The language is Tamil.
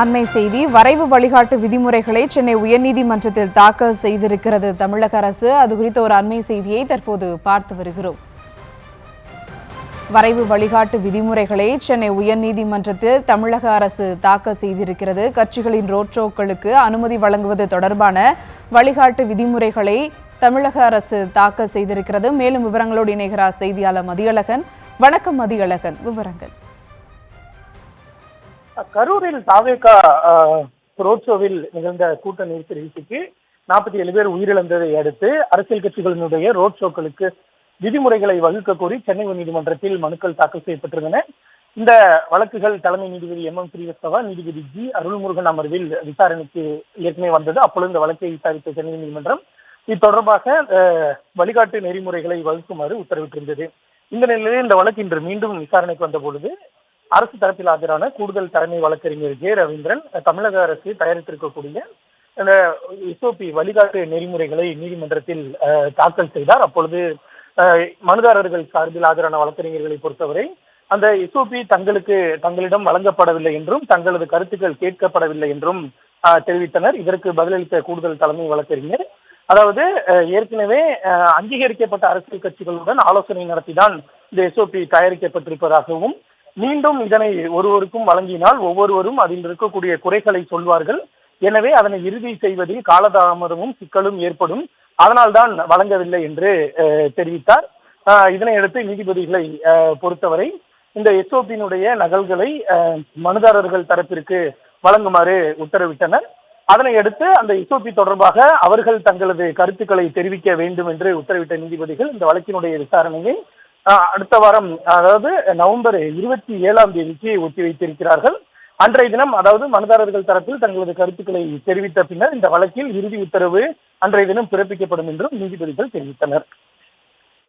அண்மை செய்தி வரைவு வழிகாட்டு விதிமுறைகளை சென்னை உயர்நீதிமன்றத்தில் தாக்கல் செய்திருக்கிறது தமிழக அரசு. அது குறித்த ஒரு அண்மை செய்தியை தற்போது பார்த்து வருகிறோம். வரைவு வழிகாட்டு விதிமுறைகளை சென்னை உயர்நீதிமன்றத்தில் தமிழக அரசு தாக்கல் செய்திருக்கிறது. கட்சிகளின் ரோட் ஷோக்களுக்கு அனுமதி வழங்குவது தொடர்பான வழிகாட்டு விதிமுறைகளை தமிழக அரசு தாக்கல் செய்திருக்கிறது. மேலும் விவரங்களோடு இணைகிறார் செய்தியாளர் மதியழகன். வணக்கம் மதியழகன், விவரங்கள். கரூரில் தாவேகா ரோட் ஷோவில் நிகழ்ந்த கூட்ட நெரிசலுக்கு 47 பேர் உயிரிழந்ததை அடுத்து அரசியல் கட்சிகளினுடைய ரோட் ஷோக்களுக்கு விதிமுறைகளை வகுக்க கோரி சென்னை உயர்நீதிமன்றத்தில் மனுக்கள் தாக்கல் செய்யப்பட்டிருந்தன. இந்த வழக்குகள் தலைமை நீதிபதி MM ஸ்ரீவத்சவா, நீதிபதி G அருள்முருகன் அமர்வில் விசாரணைக்கு ஏற்கனவே வந்தது. அப்பொழுது இந்த வழக்கை விசாரித்த சென்னை நீதிமன்றம் இது தொடர்பாக வழிகாட்டு நெறிமுறைகளை வகுக்குமாறு உத்தரவிட்டிருந்தது. இந்த நிலையில் இந்த வழக்கு இன்று மீண்டும் விசாரணைக்கு வந்த பொழுது அரசு தரப்பில் ஆஜரான கூடுதல் தலைமை வழக்கறிஞர் J ரவீந்திரன் தமிழக அரசு தயாரித்திருக்கக்கூடிய இந்த SOP வழிகாட்டு நெறிமுறைகளை நீதிமன்றத்தில் தாக்கல் செய்தார். அப்பொழுது மனுதாரர்கள் சார்பில் ஆஜரான வழக்கறிஞர்களை பொறுத்தவரை அந்த SOP தங்களிடம் வழங்கப்படவில்லை என்றும் தங்களது கருத்துக்கள் கேட்கப்படவில்லை என்றும் தெரிவித்தனர். இதற்கு பதிலளித்த கூடுதல் தலைமை வழக்கறிஞர், அதாவது ஏற்கனவே அங்கீகரிக்கப்பட்ட அரசியல் கட்சிகளுடன் ஆலோசனை நடத்திதான் இந்த SOP தயாரிக்கப்பட்டிருப்பதாகவும், மீண்டும் இதனை ஒருவருக்கும் வழங்கினால் ஒவ்வொருவரும் அதில் இருக்கக்கூடிய குறைகளை சொல்வார்கள், எனவே அதனை இறுதி செய்வதில் காலதாமதமும் சிக்கலும் ஏற்படும், அதனால்தான் வழங்கவில்லை என்று தெரிவித்தார். இதனையடுத்து நீதிபதிகளை பொறுத்தவரை இந்த SOP-னுடைய நகல்களை மனுதாரர்கள் தரப்பிற்கு வழங்குமாறு உத்தரவிட்டனர். அதனையடுத்து அந்த SOP தொடர்பாக அவர்கள் தங்களது கருத்துக்களை தெரிவிக்க வேண்டும் என்று உத்தரவிட்ட நீதிபதிகள் இந்த வழக்கினுடைய விசாரணையை அடுத்த வாரம், அதாவது நவம்பர் 27ஆம் தேதிக்கு ஒத்திவைத்திருக்கிறார்கள். அன்றைய தினம், அதாவது மனுதாரர்கள் தரப்பில் தங்களது கருத்துக்களை தெரிவித்த பின்னர் இந்த வழக்கில் இறுதி உத்தரவு அன்றைய தினம் பிறப்பிக்கப்படும் என்றும் நீதிபதிகள் தெரிவித்தனர்.